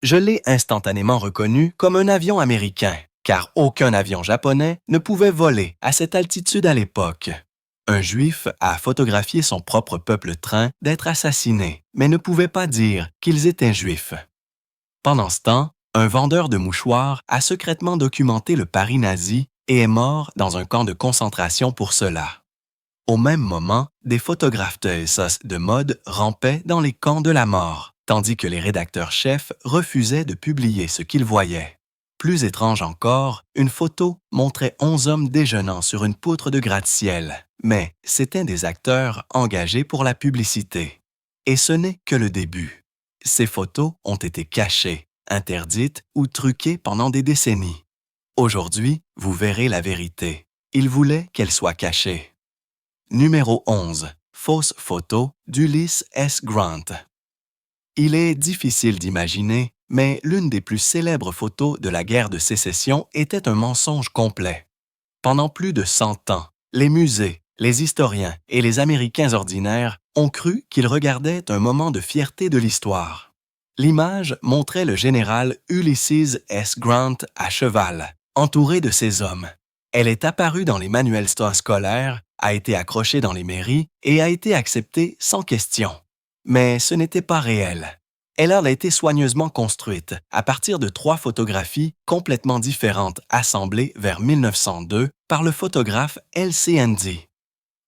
Je l'ai instantanément reconnu comme un avion américain, car aucun avion japonais ne pouvait voler à cette altitude à l'époque. Un Juif a photographié son propre peuple train d'être assassiné, mais ne pouvait pas dire qu'ils étaient Juifs. Pendant ce temps, un vendeur de mouchoirs a secrètement documenté le Paris nazi et est mort dans un camp de concentration pour cela. Au même moment, des photographes de mode rampaient dans les camps de la mort, tandis que les rédacteurs-chefs refusaient de publier ce qu'ils voyaient. Plus étrange encore, une photo montrait 11 hommes déjeunant sur une poutre de gratte-ciel, mais c'étaient des acteurs engagés pour la publicité. Et ce n'est que le début. Ces photos ont été cachées, interdites ou truquées pendant des décennies. Aujourd'hui, vous verrez la vérité. Ils voulaient qu'elle soit cachée. Numéro 11. Fausse photo d'Ulysse S. Grant. Il est difficile d'imaginer, mais l'une des plus célèbres photos de la guerre de sécession était un mensonge complet. Pendant plus de 100 ans, les musées, les historiens et les Américains ordinaires ont cru qu'ils regardaient un moment de fierté de l'histoire. L'image montrait le général Ulysses S. Grant à cheval, entouré de ses hommes. Elle est apparue dans les manuels scolaires, a été accrochée dans les mairies et a été acceptée sans question. Mais ce n'était pas réel. Elle a été soigneusement construite à partir de 3 photographies complètement différentes assemblées vers 1902 par le photographe L.C. Handy.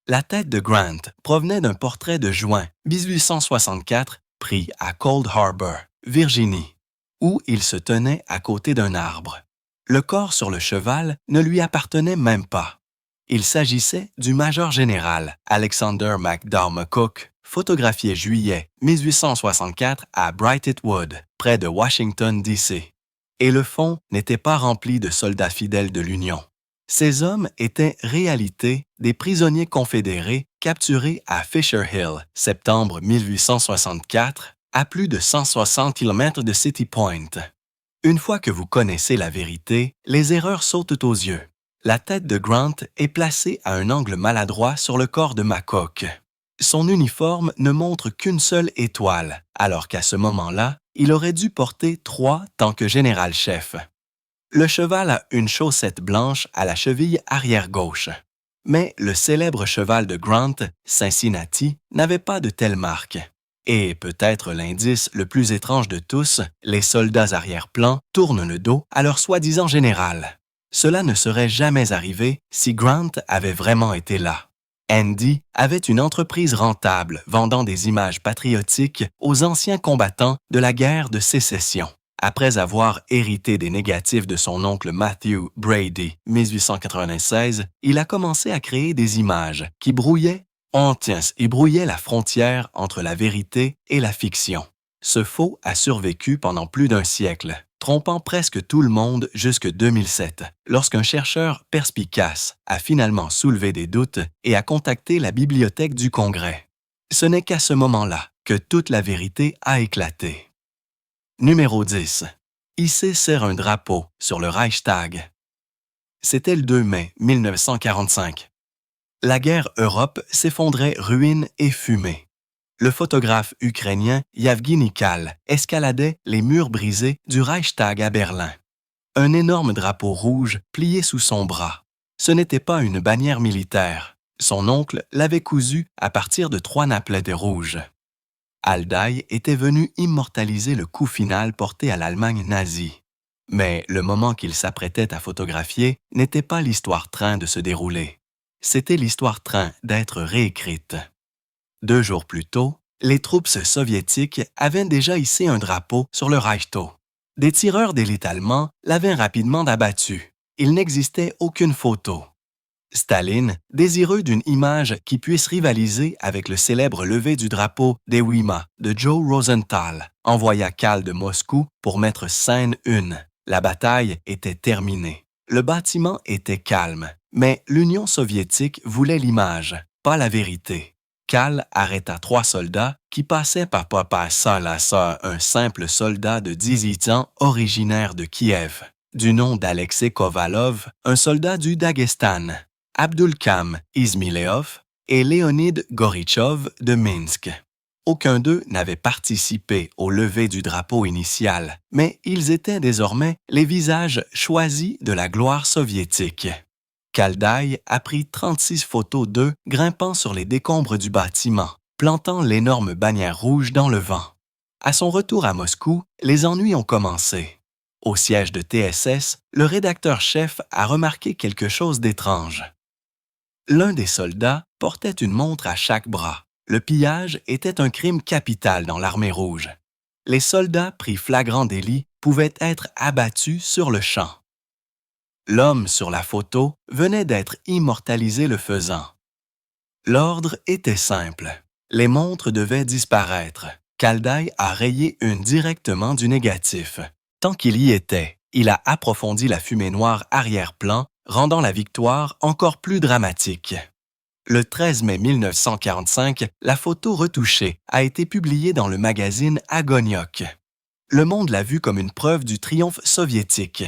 La tête de Grant provenait d'un portrait de juin 1864 pris à Cold Harbor, Virginie, où il se tenait à côté d'un arbre. Le corps sur le cheval ne lui appartenait même pas. Il s'agissait du major général Alexander McDowell-McCook, photographié juillet 1864 à Brighton Wood, près de Washington, D.C. Et le fond n'était pas rempli de soldats fidèles de l'Union. Ces hommes étaient réalité des prisonniers confédérés capturés à Fisher Hill, septembre 1864, à plus de 160 km de City Point. Une fois que vous connaissez la vérité, les erreurs sautent aux yeux. La tête de Grant est placée à un angle maladroit sur le corps de McCook. Son uniforme ne montre qu'une seule étoile, alors qu'à ce moment-là, il aurait dû porter 3 tant que général-chef. Le cheval a une chaussette blanche à la cheville arrière-gauche. Mais le célèbre cheval de Grant, Cincinnati, n'avait pas de telle marque. Et peut-être l'indice le plus étrange de tous, les soldats arrière-plan tournent le dos à leur soi-disant général. Cela ne serait jamais arrivé si Grant avait vraiment été là. Handy avait une entreprise rentable vendant des images patriotiques aux anciens combattants de la guerre de sécession. Après avoir hérité des négatifs de son oncle Matthew Brady, 1896, il a commencé à créer des images qui brouillaient la frontière entre la vérité et la fiction. Ce faux a survécu pendant plus d'1 siècle, trompant presque tout le monde jusque 2007, lorsqu'un chercheur perspicace a finalement soulevé des doutes et a contacté la Bibliothèque du Congrès. Ce n'est qu'à ce moment-là que toute la vérité a éclaté. Numéro 10. Hisser sur un drapeau sur le Reichstag. C'était le 2 mai 1945. La guerre Europe s'effondrait ruines et fumée. Le photographe ukrainien Yevgeny Kal escaladait les murs brisés du Reichstag à Berlin. Un énorme drapeau rouge plié sous son bras. Ce n'était pas une bannière militaire. Son oncle l'avait cousu à partir de 3 napelets de rouge. Aldaï était venu immortaliser le coup final porté à l'Allemagne nazie. Mais le moment qu'il s'apprêtait à photographier n'était pas l'histoire train de se dérouler. C'était l'histoire train d'être réécrite. 2 jours plus tôt, les troupes soviétiques avaient déjà hissé un drapeau sur le Reichstag. Des tireurs d'élite allemands l'avaient rapidement abattu. Il n'existait aucune photo. Staline, désireux d'une image qui puisse rivaliser avec le célèbre lever du drapeau d'Ewyma de Joe Rosenthal, envoya Kal de Moscou pour mettre scène 1. La bataille était terminée. Le bâtiment était calme, mais l'Union soviétique voulait l'image, pas la vérité. Kal arrêta 3 soldats qui passaient par Papa Salassa, un simple soldat de 18 ans originaire de Kiev, du nom d'Alexei Kovalov, un soldat du Daghestan, Abdulkam Izmailev et Leonid Gorychov de Minsk. Aucun d'eux n'avait participé au lever du drapeau initial, mais ils étaient désormais les visages choisis de la gloire soviétique. Kaldai a pris 36 photos d'eux grimpant sur les décombres du bâtiment, plantant l'énorme bannière rouge dans le vent. À son retour à Moscou, les ennuis ont commencé. Au siège de TSS, le rédacteur-chef a remarqué quelque chose d'étrange. L'un des soldats portait une montre à chaque bras. Le pillage était un crime capital dans l'armée rouge. Les soldats pris flagrant délit pouvaient être abattus sur le champ. L'homme sur la photo venait d'être immortalisé le faisant. L'ordre était simple. Les montres devaient disparaître. Kaldai a rayé une directement du négatif. Tant qu'il y était, il a approfondi la fumée noire arrière-plan, rendant la victoire encore plus dramatique. Le 13 mai 1945, la photo retouchée a été publiée dans le magazine Agoniok. Le monde l'a vue comme une preuve du triomphe soviétique.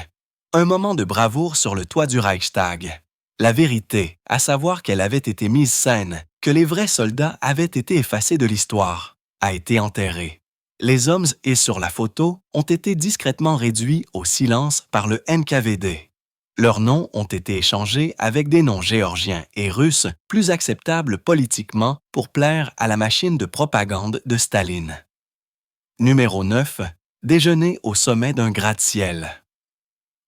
Un moment de bravoure sur le toit du Reichstag. La vérité, à savoir qu'elle avait été mise scène, que les vrais soldats avaient été effacés de l'histoire, a été enterrée. Les hommes et sur la photo ont été discrètement réduits au silence par le NKVD. Leurs noms ont été échangés avec des noms géorgiens et russes plus acceptables politiquement pour plaire à la machine de propagande de Staline. Numéro 9. Déjeuner au sommet d'un gratte-ciel.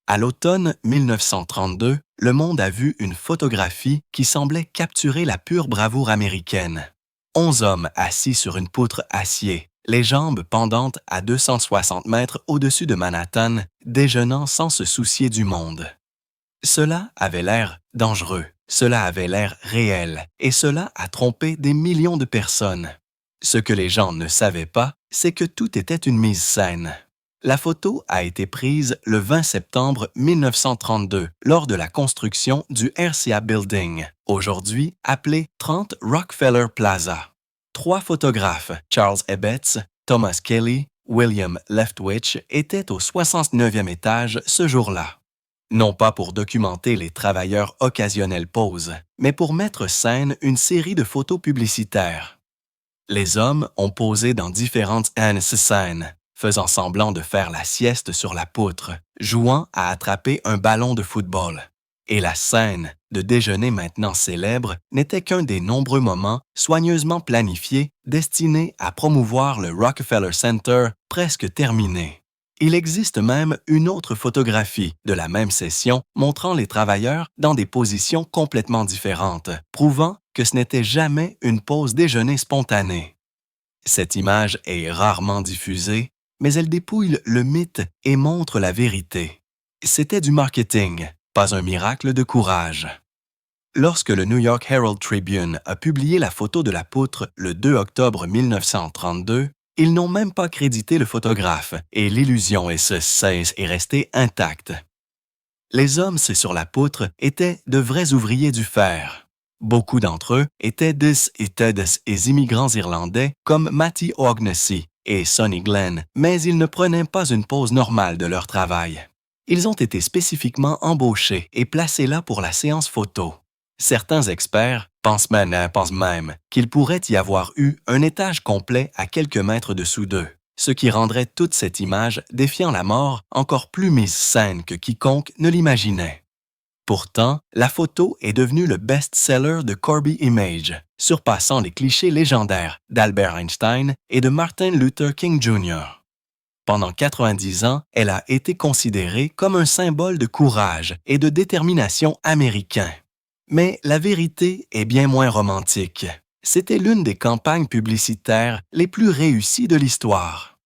À l'automne 1932, le monde a vu une photographie qui semblait capturer la pure bravoure américaine. 11 hommes assis sur une poutre acier, les jambes pendantes à 260 mètres au-dessus de Manhattan, déjeunant sans se soucier du monde. Cela avait l'air dangereux, cela avait l'air réel, et cela a trompé des millions de personnes. Ce que les gens ne savaient pas, c'est que tout était une mise scène. La photo a été prise le 20 septembre 1932 lors de la construction du RCA Building, aujourd'hui appelé 30 Rockefeller Plaza. 3 photographes, Charles Ebbets, Thomas Kelly, William Leftwich, étaient au 69e étage ce jour-là. Non pas pour documenter les travailleurs occasionnels pauses, mais pour mettre scène une série de photos publicitaires. Les hommes ont posé dans différentes scènes, faisant semblant de faire la sieste sur la poutre, jouant à attraper un ballon de football. Et la scène de déjeuner maintenant célèbre n'était qu'un des nombreux moments soigneusement planifiés destinés à promouvoir le Rockefeller Center presque terminé. Il existe même une autre photographie de la même session montrant les travailleurs dans des positions complètement différentes, prouvant que ce n'était jamais une pause déjeuner spontanée. Cette image est rarement diffusée, mais elle dépouille le mythe et montre la vérité. C'était du marketing, pas un miracle de courage. Lorsque le New York Herald Tribune a publié la photo de la poutre le 2 octobre 1932, ils n'ont même pas crédité le photographe et l'illusion est restée intacte. Les hommes sur la poutre étaient de vrais ouvriers du fer. Beaucoup d'entre eux étaient des immigrants irlandais comme Matty O'Shaughnessy et Sonny Glenn, mais ils ne prenaient pas une pause normale de leur travail. Ils ont été spécifiquement embauchés et placés là pour la séance photo. Certains experts pensent même qu'il pourrait y avoir eu un étage complet à quelques mètres dessous d'eux, ce qui rendrait toute cette image défiant la mort encore plus mise scène que quiconque ne l'imaginait. Pourtant, la photo est devenue le best-seller de Corby Image, surpassant les clichés légendaires d'Albert Einstein et de Martin Luther King Jr. Pendant 90 ans, elle a été considérée comme un symbole de courage et de détermination américain. Mais la vérité est bien moins romantique. C'était l'une des campagnes publicitaires les plus réussies de l'histoire.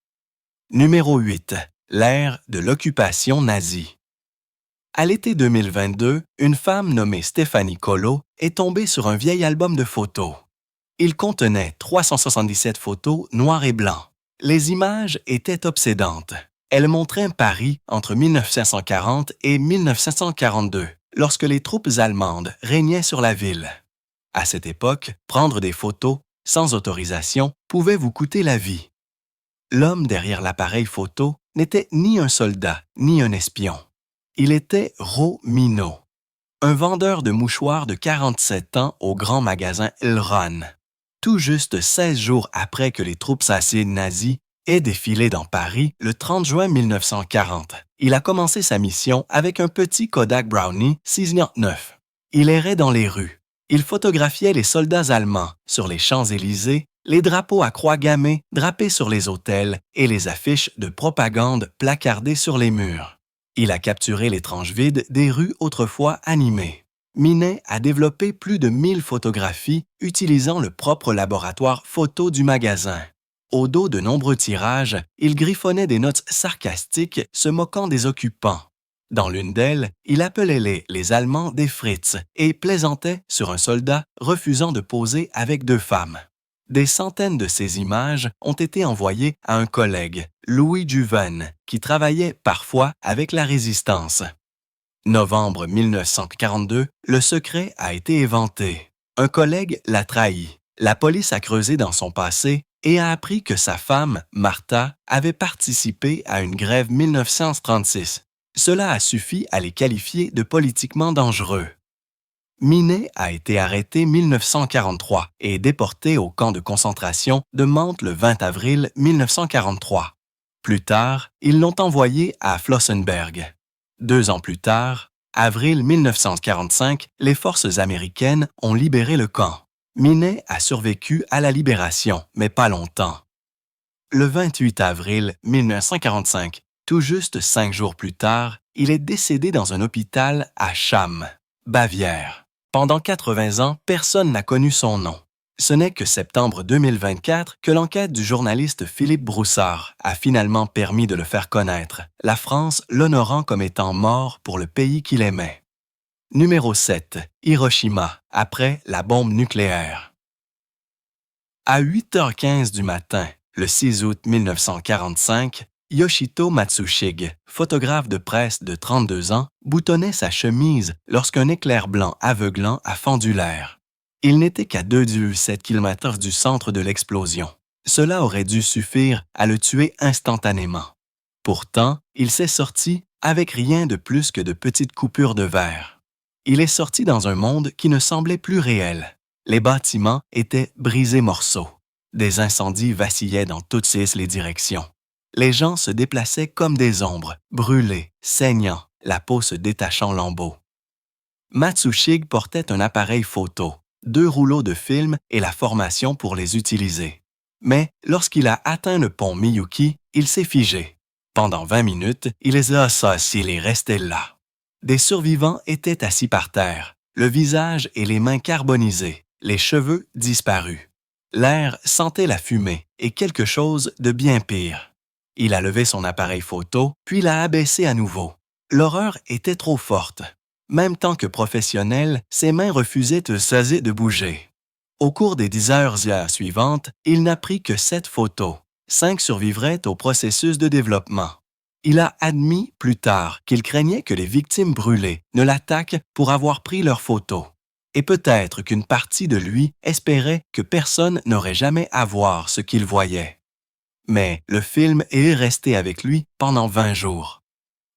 Numéro 8. L'ère de l'occupation nazie. À l'été 2022, une femme nommée Stéphanie Colo est tombée sur un vieil album de photos. Il contenait 377 photos noires et blancs. Les images étaient obsédantes. Elles montraient Paris entre 1940 et 1942, lorsque les troupes allemandes régnaient sur la ville. À cette époque, prendre des photos, sans autorisation, pouvait vous coûter la vie. L'homme derrière l'appareil photo n'était ni un soldat, ni un espion. Il était Romino, un vendeur de mouchoirs de 47 ans au grand magasin Elron. Tout juste 16 jours après que les troupes acides nazies aient défilé dans Paris le 30 juin 1940, il a commencé sa mission avec un petit Kodak Brownie 699. Il errait dans les rues. Il photographiait les soldats allemands sur les Champs-Élysées, les drapeaux à croix gammées drapés sur les hôtels et les affiches de propagande placardées sur les murs. Il a capturé les tranches vides des rues autrefois animées. Minet a développé plus de 1000 photographies utilisant le propre laboratoire photo du magasin. Au dos de nombreux tirages, il griffonnait des notes sarcastiques se moquant des occupants. Dans l'une d'elles, il appelait les Allemands des Fritz et plaisantait sur un soldat refusant de poser avec 2 femmes. Des centaines de ces images ont été envoyées à un collègue, Louis Duven, qui travaillait parfois avec la Résistance. Novembre 1942, le secret a été éventé. Un collègue l'a trahi. La police a creusé dans son passé et a appris que sa femme, Martha, avait participé à une grève 1936. Cela a suffi à les qualifier de politiquement dangereux. Minet a été arrêté 1943 et déporté au camp de concentration de Mantes le 20 avril 1943. Plus tard, ils l'ont envoyé à Flossenberg. 2 ans plus tard, avril 1945, les forces américaines ont libéré le camp. Minet a survécu à la libération, mais pas longtemps. Le 28 avril 1945, tout juste 5 jours plus tard, il est décédé dans un hôpital à Cham, Bavière. Pendant 80 ans, personne n'a connu son nom. Ce n'est que septembre 2024 que l'enquête du journaliste Philippe Broussard a finalement permis de le faire connaître, la France l'honorant comme étant mort pour le pays qu'il aimait. Numéro 7. Hiroshima, après la bombe nucléaire. À 8h15 du matin, le 6 août 1945, Yoshito Matsushige, photographe de presse de 32 ans, boutonnait sa chemise lorsqu'un éclair blanc aveuglant a fendu l'air. Il n'était qu'à 2,7 km du centre de l'explosion. Cela aurait dû suffire à le tuer instantanément. Pourtant, il s'est sorti avec rien de plus que de petites coupures de verre. Il est sorti dans un monde qui ne semblait plus réel. Les bâtiments étaient brisés morceaux. Des incendies vacillaient dans toutes les directions. Les gens se déplaçaient comme des ombres, brûlés, saignants, la peau se détachant en lambeaux. Matsushige portait un appareil photo, 2 rouleaux de film et la formation pour les utiliser. Mais lorsqu'il a atteint le pont Miyuki, il s'est figé. Pendant 20 minutes, il est resté là. Des survivants étaient assis par terre, le visage et les mains carbonisés, les cheveux disparus. L'air sentait la fumée et quelque chose de bien pire. Il a levé son appareil photo, puis l'a abaissé à nouveau. L'horreur était trop forte. Même tant que professionnel, ses mains refusaient de bouger. Au cours des 10 heures suivantes, il n'a pris que 7 photos. 5 survivraient au processus de développement. Il a admis plus tard qu'il craignait que les victimes brûlées ne l'attaquent pour avoir pris leurs photos. Et peut-être qu'une partie de lui espérait que personne n'aurait jamais à voir ce qu'il voyait. Mais le film est resté avec lui pendant 20 jours.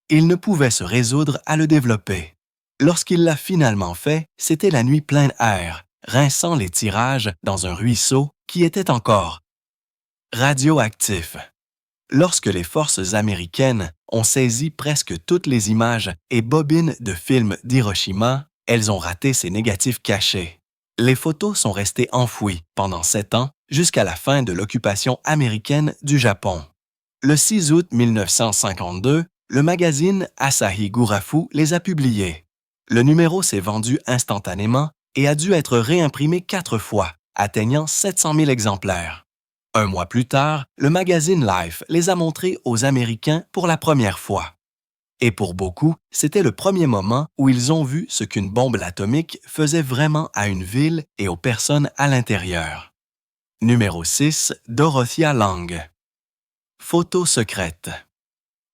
Il ne pouvait se résoudre à le développer. Lorsqu'il l'a finalement fait, c'était la nuit pleine air, rinçant les tirages dans un ruisseau qui était encore radioactif. Lorsque les forces américaines ont saisi presque toutes les images et bobines de films d'Hiroshima, elles ont raté ces négatifs cachés. Les photos sont restées enfouies pendant 7 ans jusqu'à la fin de l'occupation américaine du Japon. Le 6 août 1952, le magazine Asahi Gurafu les a publiées. Le numéro s'est vendu instantanément et a dû être réimprimé 4 fois, atteignant 700 000 exemplaires. Un mois plus tard, le magazine Life les a montrés aux Américains pour la première fois. Et pour beaucoup, c'était le premier moment où ils ont vu ce qu'une bombe atomique faisait vraiment à une ville et aux personnes à l'intérieur. Numéro 6. Dorothea Lange. Photo secrète.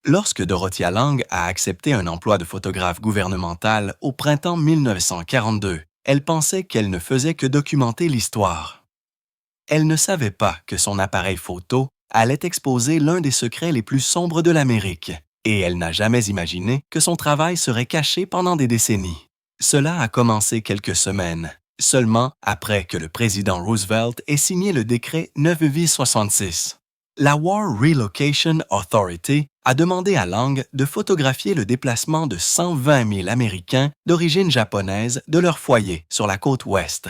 Lorsque Dorothea Lange a accepté un emploi de photographe gouvernemental au printemps 1942, elle pensait qu'elle ne faisait que documenter l'histoire. Elle ne savait pas que son appareil photo allait exposer l'un des secrets les plus sombres de l'Amérique, et elle n'a jamais imaginé que son travail serait caché pendant des décennies. Cela a commencé quelques semaines. seulement après que le président Roosevelt ait signé le décret 9-66. La War Relocation Authority a demandé à Lang de photographier le déplacement de 120 000 Américains d'origine japonaise de leur foyer sur la côte ouest.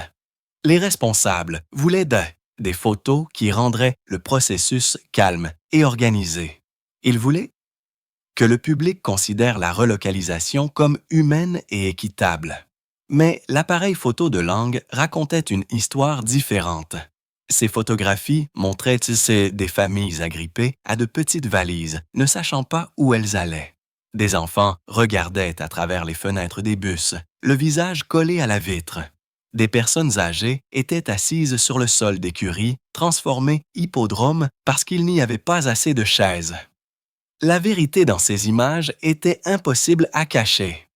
Les responsables voulaient des photos qui rendraient le processus calme et organisé. Ils voulaient que le public considère la relocalisation comme humaine et équitable. Mais l'appareil photo de Lang racontait une histoire différente. Ces photographies montraient des familles agrippées à de petites valises, ne sachant pas où elles allaient. Des enfants regardaient à travers les fenêtres des bus, le visage collé à la vitre. Des personnes âgées étaient assises sur le sol d'écurie, transformé hippodrome parce qu'il n'y avait pas assez de chaises. La vérité dans ces images était impossible à cacher.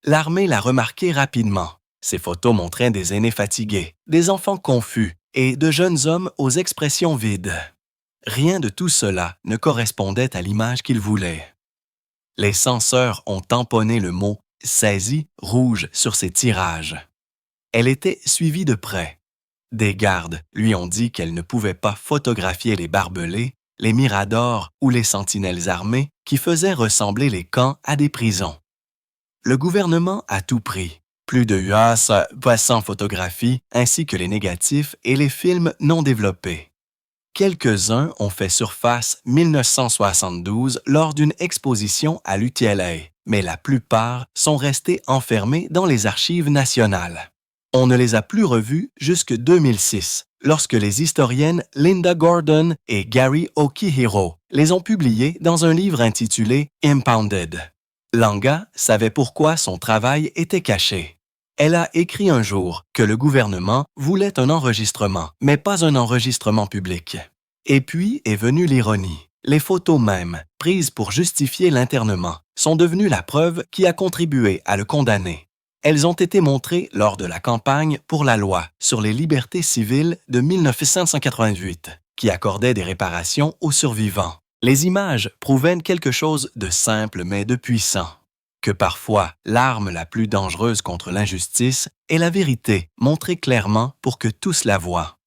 L'armée l'a remarqué rapidement. Ces photos montraient des aînés fatigués, des enfants confus et de jeunes hommes aux expressions vides. Rien de tout cela ne correspondait à l'image qu'ils voulaient. Les censeurs ont tamponné le mot « saisi » rouge sur ces tirages. Elle était suivie de près. Des gardes lui ont dit qu'elle ne pouvait pas photographier les barbelés, les miradors ou les sentinelles armées qui faisaient ressembler les camps à des prisons. Le gouvernement a tout pris. Plus de 100 photographies ainsi que les négatifs et les films non développés. Quelques-uns ont fait surface 1972 lors d'une exposition à l'UTLA, mais la plupart sont restés enfermés dans les archives nationales. On ne les a plus revus jusque 2006, lorsque les historiennes Linda Gordon et Gary Okihiro les ont publiés dans un livre intitulé « Impounded ». Langa savait pourquoi son travail était caché. Elle a écrit un jour que le gouvernement voulait un enregistrement, mais pas un enregistrement public. Et puis est venue l'ironie. Les photos mêmes, prises pour justifier l'internement, sont devenues la preuve qui a contribué à le condamner. Elles ont été montrées lors de la campagne pour la loi sur les libertés civiles de 1988, qui accordait des réparations aux survivants. Les images prouvaient quelque chose de simple mais de puissant. Que parfois, l'arme la plus dangereuse contre l'injustice est la vérité, montrée clairement pour que tous la voient.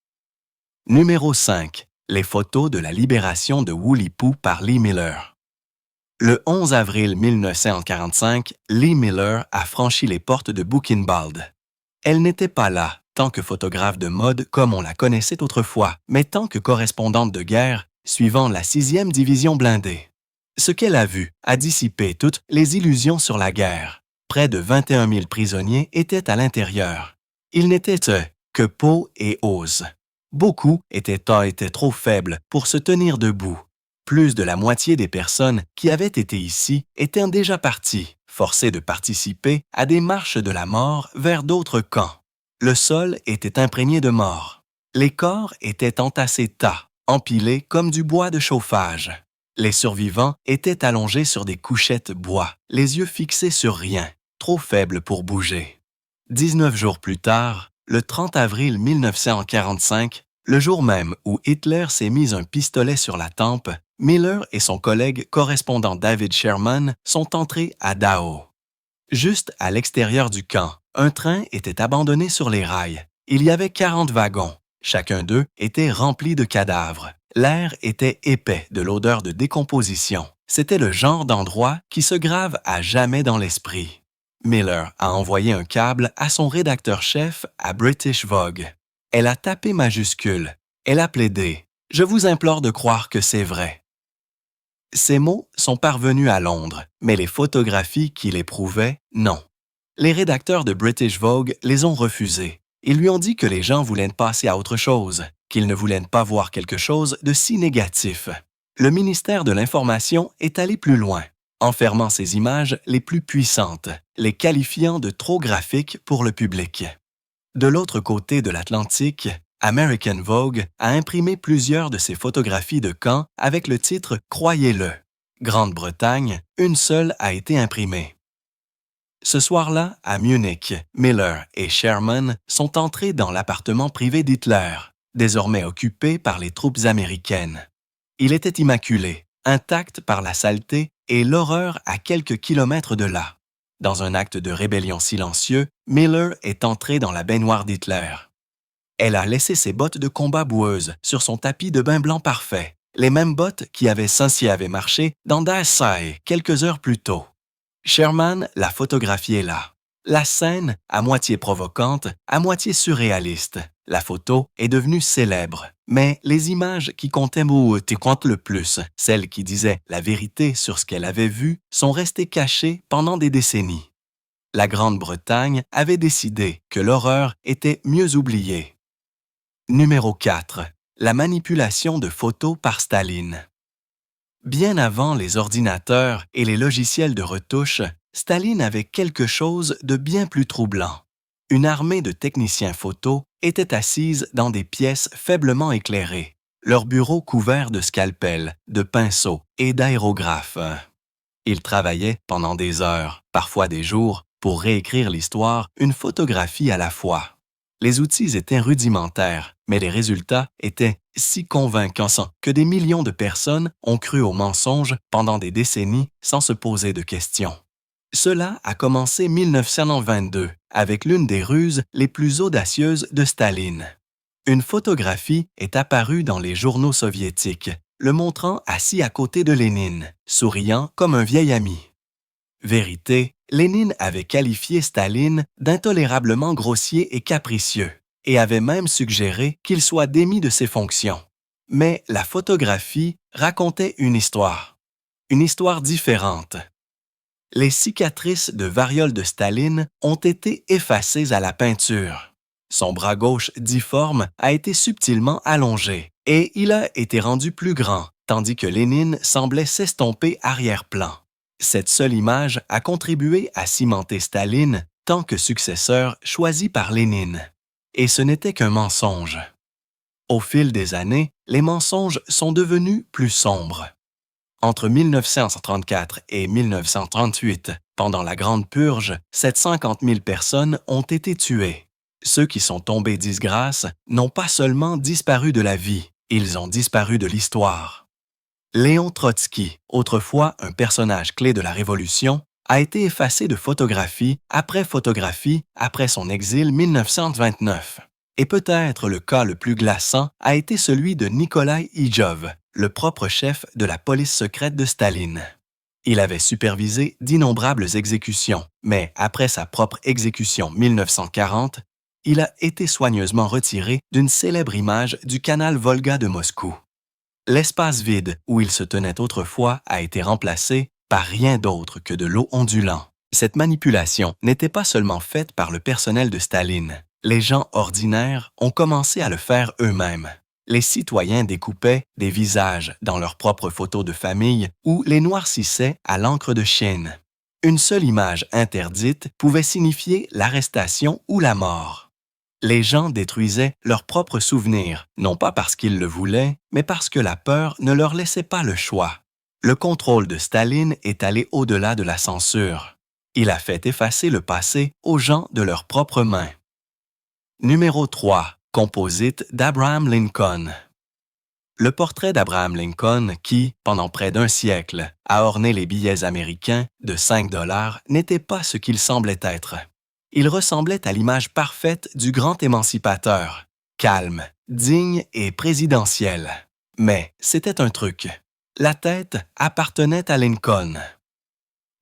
Numéro 5. Les photos de la libération de Oulipo par Lee Miller. Le 11 avril 1945, Lee Miller a franchi les portes de Buchenwald. Elle n'était pas là, tant que photographe de mode comme on la connaissait autrefois, mais tant que correspondante de guerre, suivant la 6e division blindée. Ce qu'elle a vu a dissipé toutes les illusions sur la guerre. Près de 21 000 prisonniers étaient à l'intérieur. Ils n'étaient que peau et os. Beaucoup étaient trop faibles pour se tenir debout. Plus de la moitié des personnes qui avaient été ici étaient déjà parties, forcées de participer à des marches de la mort vers d'autres camps. Le sol était imprégné de morts. Les corps étaient entassés empilés comme du bois de chauffage. Les survivants étaient allongés sur des couchettes bois, les yeux fixés sur rien, trop faibles pour bouger. 19 jours plus tard, le 30 avril 1945, le jour même où Hitler s'est mis un pistolet sur la tempe, Miller et son collègue correspondant David Sherman sont entrés à Dachau. Juste à l'extérieur du camp, un train était abandonné sur les rails. Il y avait 40 wagons. Chacun d'eux était rempli de cadavres. L'air était épais de l'odeur de décomposition. C'était le genre d'endroit qui se grave à jamais dans l'esprit. Miller a envoyé un câble à son rédacteur-chef à British Vogue. Elle a tapé majuscule. Elle a plaidé « Je vous implore de croire que c'est vrai ». Ces mots sont parvenus à Londres, mais les photographies qui les prouvaient, non. Les rédacteurs de British Vogue les ont refusés. Ils lui ont dit que les gens voulaient passer à autre chose, qu'ils ne voulaient pas voir quelque chose de si négatif. Le ministère de l'Information est allé plus loin, enfermant ces images les plus puissantes, les qualifiant de trop graphiques pour le public. De l'autre côté de l'Atlantique, American Vogue a imprimé plusieurs de ses photographies de camps avec le titre « Croyez-le ». Grande-Bretagne, une seule a été imprimée. Ce soir-là, à Munich, Miller et Sherman sont entrés dans l'appartement privé d'Hitler, désormais occupé par les troupes américaines. Il était immaculé, intact par la saleté et l'horreur à quelques kilomètres de là. Dans un acte de rébellion silencieux, Miller est entrée dans la baignoire d'Hitler. Elle a laissé ses bottes de combat boueuses sur son tapis de bain blanc parfait, les mêmes bottes qui avaient Cynthia avait marché dans Das Sei quelques heures plus tôt. Sherman l'a photographiée là. La scène, à moitié provocante, à moitié surréaliste. La photo est devenue célèbre, mais les images qui comptaient le plus, celles qui disaient la vérité sur ce qu'elle avait vu, sont restées cachées pendant des décennies. La Grande-Bretagne avait décidé que l'horreur était mieux oubliée. Numéro 4. La manipulation de photos par Staline. Bien avant les ordinateurs et les logiciels de retouche, Staline avait quelque chose de bien plus troublant. Une armée de techniciens photos était assise dans des pièces faiblement éclairées, leurs bureaux couverts de scalpels, de pinceaux et d'aérographes. Ils travaillaient pendant des heures, parfois des jours, pour réécrire l'histoire, une photographie à la fois. Les outils étaient rudimentaires, mais les résultats étaient si convaincants que des millions de personnes ont cru aux mensonges pendant des décennies sans se poser de questions. Cela a commencé 1922 avec l'une des ruses les plus audacieuses de Staline. Une photographie est apparue dans les journaux soviétiques, le montrant assis à côté de Lénine, souriant comme un vieil ami. Vérité, Lénine avait qualifié Staline d'intolérablement grossier et capricieux, et avait même suggéré qu'il soit démis de ses fonctions. Mais la photographie racontait une histoire différente. Les cicatrices de variole de Staline ont été effacées à la peinture. Son bras gauche difforme a été subtilement allongé, et il a été rendu plus grand, tandis que Lénine semblait s'estomper arrière-plan. Cette seule image a contribué à cimenter Staline tant que successeur choisi par Lénine. Et ce n'était qu'un mensonge. Au fil des années, les mensonges sont devenus plus sombres. Entre 1934 et 1938, pendant la Grande Purge, 750 000 personnes ont été tuées. Ceux qui sont tombés disgrâce n'ont pas seulement disparu de la vie, ils ont disparu de l'histoire. Léon Trotsky, autrefois un personnage clé de la Révolution, a été effacé de photographie après son exil 1929. Et peut-être le cas le plus glaçant a été celui de Nikolai Ijov, le propre chef de la police secrète de Staline. Il avait supervisé d'innombrables exécutions, mais après sa propre exécution 1940, il a été soigneusement retiré d'une célèbre image du canal Volga de Moscou. L'espace vide où il se tenait autrefois a été remplacé par rien d'autre que de l'eau ondulant. Cette manipulation n'était pas seulement faite par le personnel de Staline. Les gens ordinaires ont commencé à le faire eux-mêmes. Les citoyens découpaient des visages dans leurs propres photos de famille ou les noircissaient à l'encre de Chine. Une seule image interdite pouvait signifier l'arrestation ou la mort. Les gens détruisaient leurs propres souvenirs, non pas parce qu'ils le voulaient, mais parce que la peur ne leur laissait pas le choix. Le contrôle de Staline est allé au-delà de la censure. Il a fait effacer le passé aux gens de leurs propres mains. Numéro 3. Composite d'Abraham Lincoln. Le portrait d'Abraham Lincoln, qui, pendant près d'un siècle, a orné les billets américains de 5 $ n'était pas ce qu'il semblait être. Il ressemblait à l'image parfaite du grand émancipateur, calme, digne et présidentiel. Mais c'était un truc. La tête appartenait à Lincoln.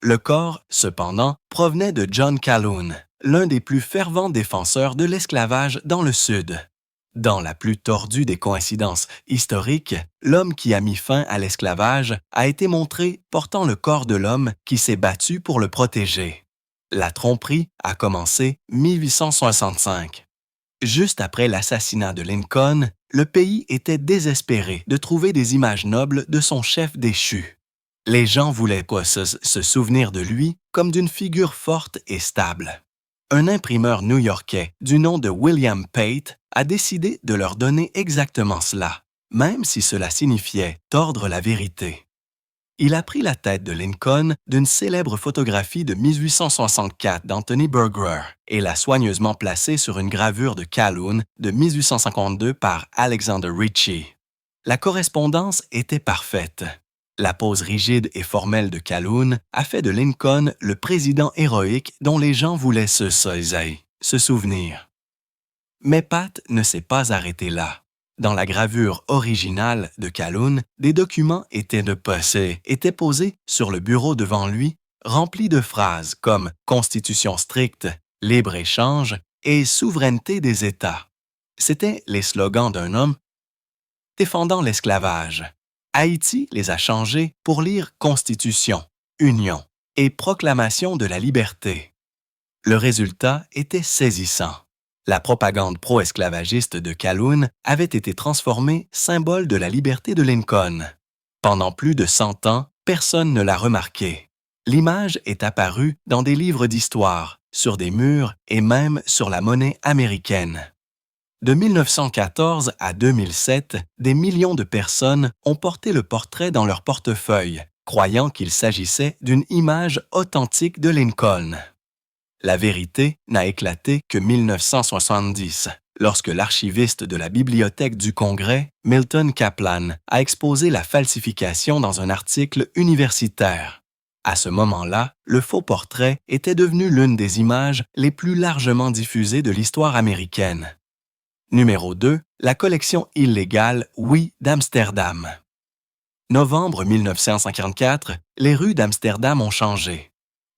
Le corps, cependant, provenait de John Calhoun, l'un des plus fervents défenseurs de l'esclavage dans le Sud. Dans la plus tordue des coïncidences historiques, l'homme qui a mis fin à l'esclavage a été montré portant le corps de l'homme qui s'est battu pour le protéger. La tromperie a commencé 1865. Juste après l'assassinat de Lincoln, le pays était désespéré de trouver des images nobles de son chef déchu. Les gens voulaient se souvenir de lui comme d'une figure forte et stable. Un imprimeur new-yorkais du nom de William Pate a décidé de leur donner exactement cela, même si cela signifiait tordre la vérité. Il a pris la tête de Lincoln d'une célèbre photographie de 1864 d'Anthony Burgher et l'a soigneusement placée sur une gravure de Calhoun de 1852 par Alexander Ritchie. La correspondance était parfaite. La pose rigide et formelle de Calhoun a fait de Lincoln le président héroïque dont les gens voulaient se souvenir. Mais Pat ne s'est pas arrêté là. Dans la gravure originale de Calhoun, des documents étaient posés sur le bureau devant lui, remplis de phrases comme Constitution stricte, libre-échange et souveraineté des États. C'étaient les slogans d'un homme défendant l'esclavage. Haïti les a changés pour lire Constitution, Union et Proclamation de la liberté. Le résultat était saisissant. La propagande pro-esclavagiste de Calhoun avait été transformée symbole de la liberté de Lincoln. Pendant plus de 100 ans, personne ne l'a remarqué. L'image est apparue dans des livres d'histoire, sur des murs et même sur la monnaie américaine. De 1914 à 2007, des millions de personnes ont porté le portrait dans leur portefeuille, croyant qu'il s'agissait d'une image authentique de Lincoln. La vérité n'a éclaté que 1970, lorsque l'archiviste de la Bibliothèque du Congrès, Milton Kaplan, a exposé la falsification dans un article universitaire. À ce moment-là, le faux portrait était devenu l'une des images les plus largement diffusées de l'histoire américaine. Numéro 2, la collection illégale Oui d'Amsterdam. Novembre 1954, les rues d'Amsterdam ont changé.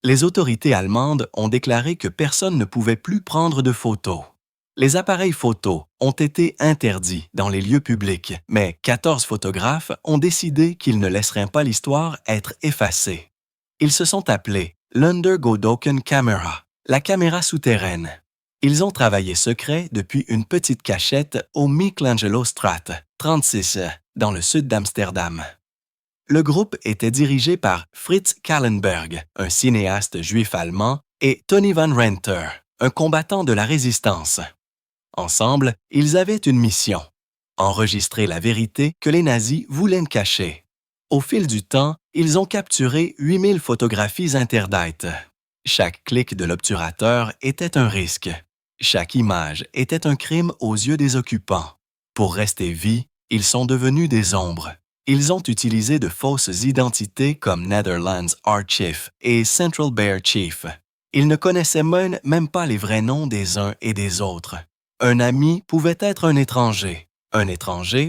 Les autorités allemandes ont déclaré que personne ne pouvait plus prendre de photos. Les appareils photos ont été interdits dans les lieux publics, mais 14 photographes ont décidé qu'ils ne laisseraient pas l'histoire être effacée. Ils se sont appelés l'Undergedoken Camera, la caméra souterraine. Ils ont travaillé secret depuis une petite cachette au Michelangelo-straat, 36, dans le sud d'Amsterdam. Le groupe était dirigé par Fritz Kallenberg, un cinéaste juif allemand, et Tony Van Renter, un combattant de la résistance. Ensemble, ils avaient une mission: enregistrer la vérité que les nazis voulaient cacher. Au fil du temps, ils ont capturé 8000 photographies interdites. Chaque clic de l'obturateur était un risque. Chaque image était un crime aux yeux des occupants. Pour rester vie, ils sont devenus des ombres. Ils ont utilisé de fausses identités comme Netherlands Art Chief et Central Bear Chief. Ils ne connaissaient même pas les vrais noms des uns et des autres. Un ami pouvait être un étranger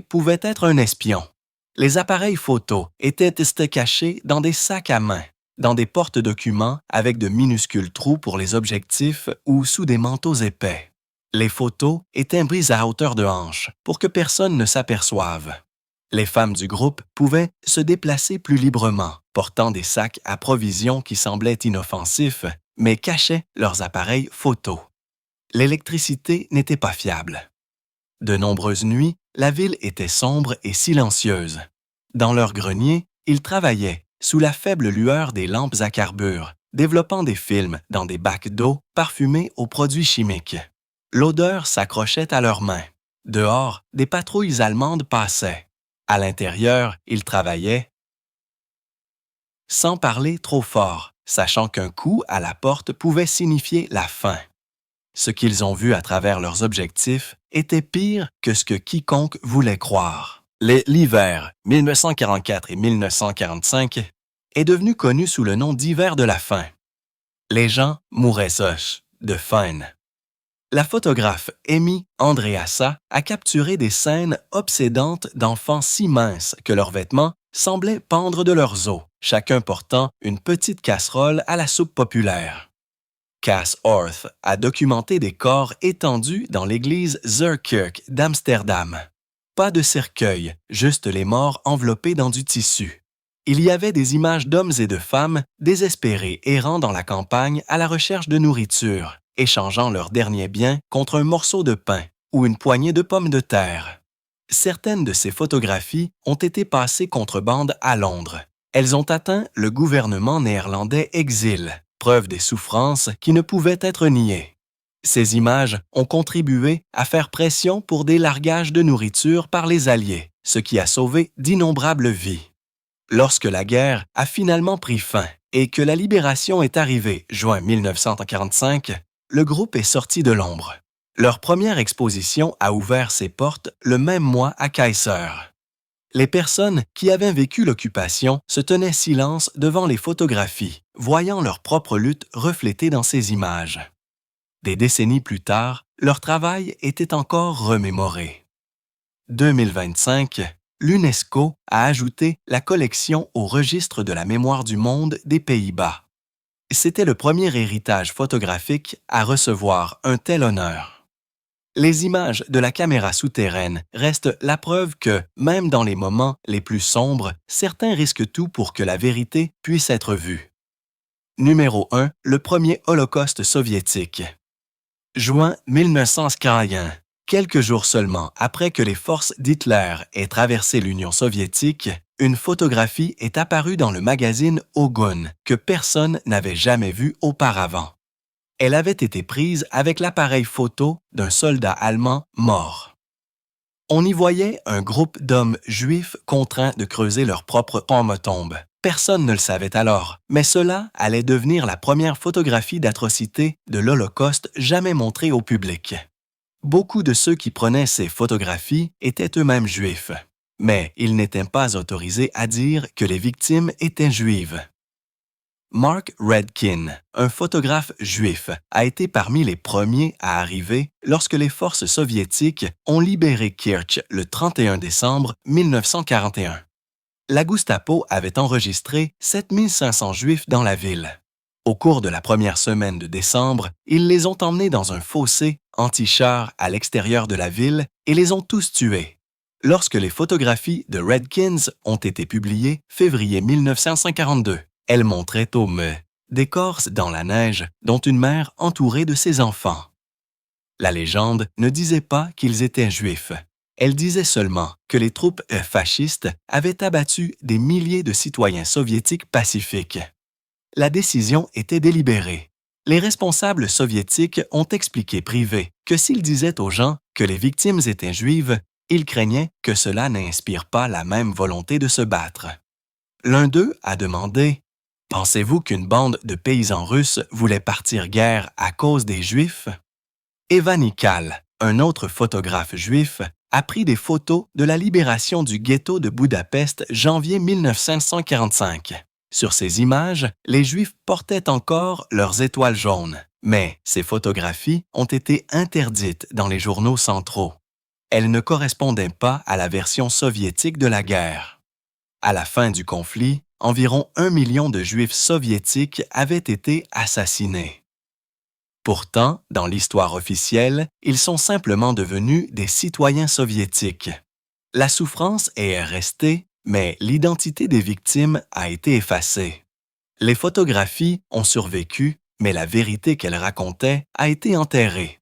pouvait être un espion. Les appareils photos étaient cachés dans des sacs à main, dans des porte-documents avec de minuscules trous pour les objectifs ou sous des manteaux épais. Les photos étaient prises à hauteur de hanche pour que personne ne s'aperçoive. Les femmes du groupe pouvaient se déplacer plus librement, portant des sacs à provisions qui semblaient inoffensifs, mais cachaient leurs appareils photos. L'électricité n'était pas fiable. De nombreuses nuits, la ville était sombre et silencieuse. Dans leur grenier, ils travaillaient sous la faible lueur des lampes à carbure, développant des films dans des bacs d'eau parfumés aux produits chimiques. L'odeur s'accrochait à leurs mains. Dehors, des patrouilles allemandes passaient. À l'intérieur, ils travaillaient sans parler trop fort, sachant qu'un coup à la porte pouvait signifier la fin. Ce qu'ils ont vu à travers leurs objectifs était pire que ce que quiconque voulait croire. L'hiver 1944 et 1945 est devenu connu sous le nom d'hiver de la faim. Les gens mouraient de faim. La photographe Amy Andreassa a capturé des scènes obsédantes d'enfants si minces que leurs vêtements semblaient pendre de leurs os, chacun portant une petite casserole à la soupe populaire. Cass Orth a documenté des corps étendus dans l'église Zerkirk d'Amsterdam. Pas de cercueil, juste les morts enveloppés dans du tissu. Il y avait des images d'hommes et de femmes désespérés errant dans la campagne à la recherche de nourriture, échangeant leurs derniers biens contre un morceau de pain ou une poignée de pommes de terre. Certaines de ces photographies ont été passées contrebande à Londres. Elles ont atteint le gouvernement néerlandais exil, preuve des souffrances qui ne pouvaient être niées. Ces images ont contribué à faire pression pour des largages de nourriture par les Alliés, ce qui a sauvé d'innombrables vies. Lorsque la guerre a finalement pris fin et que la libération est arrivée, juin 1945, le groupe est sorti de l'ombre. Leur première exposition a ouvert ses portes le même mois à Kaiser. Les personnes qui avaient vécu l'occupation se tenaient silence devant les photographies, voyant leur propre lutte reflétée dans ces images. Des décennies plus tard, leur travail était encore remémoré. 2025, l'UNESCO a ajouté la collection au registre de la mémoire du monde des Pays-Bas. C'était le premier héritage photographique à recevoir un tel honneur. Les images de la caméra souterraine restent la preuve que, même dans les moments les plus sombres, certains risquent tout pour que la vérité puisse être vue. Numéro 1. Le premier Holocauste soviétique. Juin 1941. Quelques jours seulement après que les forces d'Hitler aient traversé l'Union soviétique, une photographie est apparue dans le magazine Ogun que personne n'avait jamais vue auparavant. Elle avait été prise avec l'appareil photo d'un soldat allemand mort. On y voyait un groupe d'hommes juifs contraints de creuser leur propre tombe. Personne ne le savait alors, mais cela allait devenir la première photographie d'atrocité de l'Holocauste jamais montrée au public. Beaucoup de ceux qui prenaient ces photographies étaient eux-mêmes juifs, mais ils n'étaient pas autorisés à dire que les victimes étaient juives. Mark Redkin, un photographe juif, a été parmi les premiers à arriver lorsque les forces soviétiques ont libéré Kirch le 31 décembre 1941. La Gestapo avait enregistré 7500 Juifs dans la ville. Au cours de la première semaine de décembre, ils les ont emmenés dans un fossé anti-chars à l'extérieur de la ville et les ont tous tués. Lorsque les photographies de Redkins ont été publiées février 1942, elles montraient Homme, des corses dans la neige dont une mère entourée de ses enfants. La légende ne disait pas qu'ils étaient juifs. Elle disait seulement que les troupes fascistes avaient abattu des milliers de citoyens soviétiques pacifiques. La décision était délibérée. Les responsables soviétiques ont expliqué privé que s'ils disaient aux gens que les victimes étaient juives, ils craignaient que cela n'inspire pas la même volonté de se battre. L'un d'eux a demandé « Pensez-vous qu'une bande de paysans russes voulait partir guerre à cause des Juifs ?» Eva Nikal, un autre photographe juif, a pris des photos de la libération du ghetto de Budapest janvier 1945. Sur ces images, les Juifs portaient encore leurs étoiles jaunes, mais ces photographies ont été interdites dans les journaux centraux. Elles ne correspondaient pas à la version soviétique de la guerre. À la fin du conflit, environ 1 million de Juifs soviétiques avaient été assassinés. Pourtant, dans l'histoire officielle, ils sont simplement devenus des citoyens soviétiques. La souffrance est restée, mais l'identité des victimes a été effacée. Les photographies ont survécu, mais la vérité qu'elles racontaient a été enterrée.